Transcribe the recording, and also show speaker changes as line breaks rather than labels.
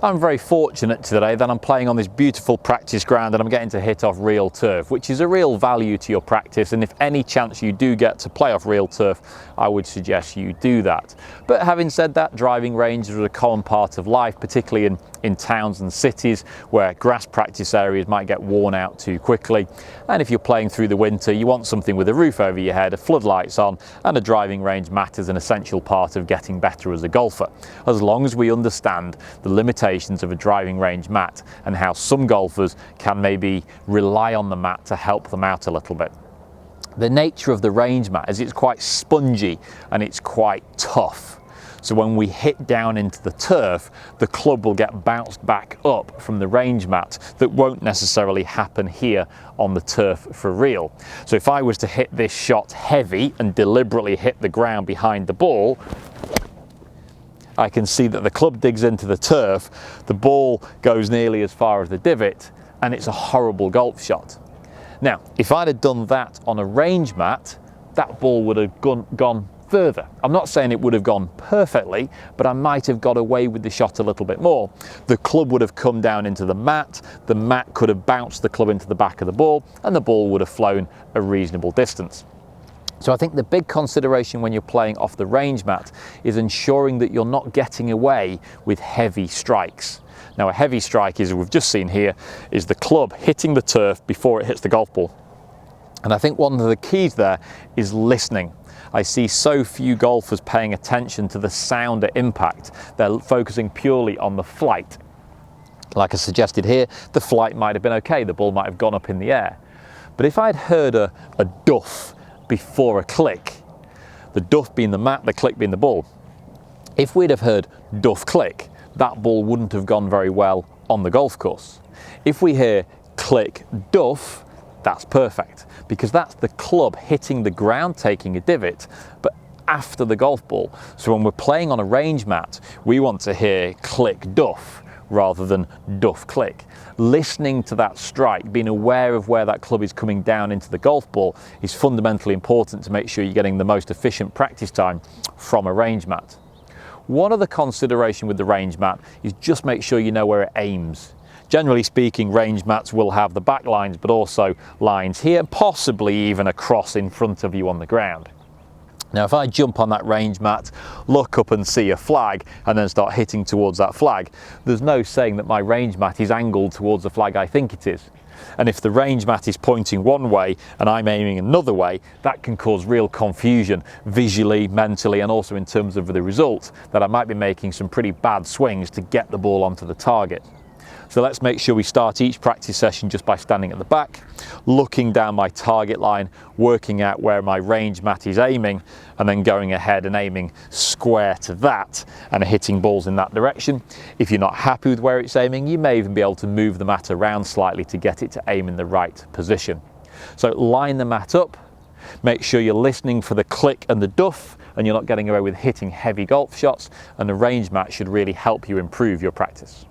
I'm very fortunate today that I'm playing on this beautiful practice ground and I'm getting to hit off real turf, which is a real value to your practice, and if any chance you do get to play off real turf, I would suggest you do that. But having said that, driving ranges are a common part of life, particularly in towns and cities where grass practice areas might get worn out too quickly. And if you're playing through the winter, you want something with a roof over your head, a floodlights on, and a driving range mat is an essential part of getting better as a golfer, as long as we understand the limitations of a driving range mat and how some golfers can maybe rely on the mat to help them out a little bit. The nature of the range mat is it's quite spongy and it's quite tough. So when we hit down into the turf, the club will get bounced back up from the range mat. That won't necessarily happen here on the turf for real. So if I was to hit this shot heavy and deliberately hit the ground behind the ball, I can see that the club digs into the turf, the ball goes nearly as far as the divot, and it's a horrible golf shot. Now, if I'd have done that on a range mat, that ball would have gone further. I'm not saying it would have gone perfectly, but I might have got away with the shot a little bit more. The club would have come down into the mat could have bounced the club into the back of the ball, and the ball would have flown a reasonable distance. So I think the big consideration when you're playing off the range mat is ensuring that you're not getting away with heavy strikes. Now, a heavy strike, as we've just seen here, is the club hitting the turf before it hits the golf ball. And I think one of the keys there is listening. I see so few golfers paying attention to the sound at impact. They're focusing purely on the flight. Like I suggested here, the flight might have been okay, the ball might have gone up in the air. But if I'd heard a duff before a click, the duff being the mat, the click being the ball, if we'd have heard duff click, that ball wouldn't have gone very well on the golf course. If we hear click duff, that's perfect, because that's the club hitting the ground, taking a divot, but after the golf ball. So when we're playing on a range mat, we want to hear click duff rather than duff click. Listening to that strike, being aware of where that club is coming down into the golf ball, is fundamentally important to make sure you're getting the most efficient practice time from a range mat. One other consideration with the range mat is just make sure you know where it aims. Generally speaking, range mats will have the back lines, but also lines here, possibly even a cross in front of you on the ground. Now, if I jump on that range mat, look up and see a flag, and then start hitting towards that flag, there's no saying that my range mat is angled towards the flag I think it is. And if the range mat is pointing one way and I'm aiming another way, that can cause real confusion visually, mentally, and also in terms of the result, that I might be making some pretty bad swings to get the ball onto the target. So let's make sure we start each practice session just by standing at the back, looking down my target line, working out where my range mat is aiming, and then going ahead and aiming square to that and hitting balls in that direction. If you're not happy with where it's aiming, you may even be able to move the mat around slightly to get it to aim in the right position. So line the mat up, make sure you're listening for the click and the duff, and you're not getting away with hitting heavy golf shots, and the range mat should really help you improve your practice.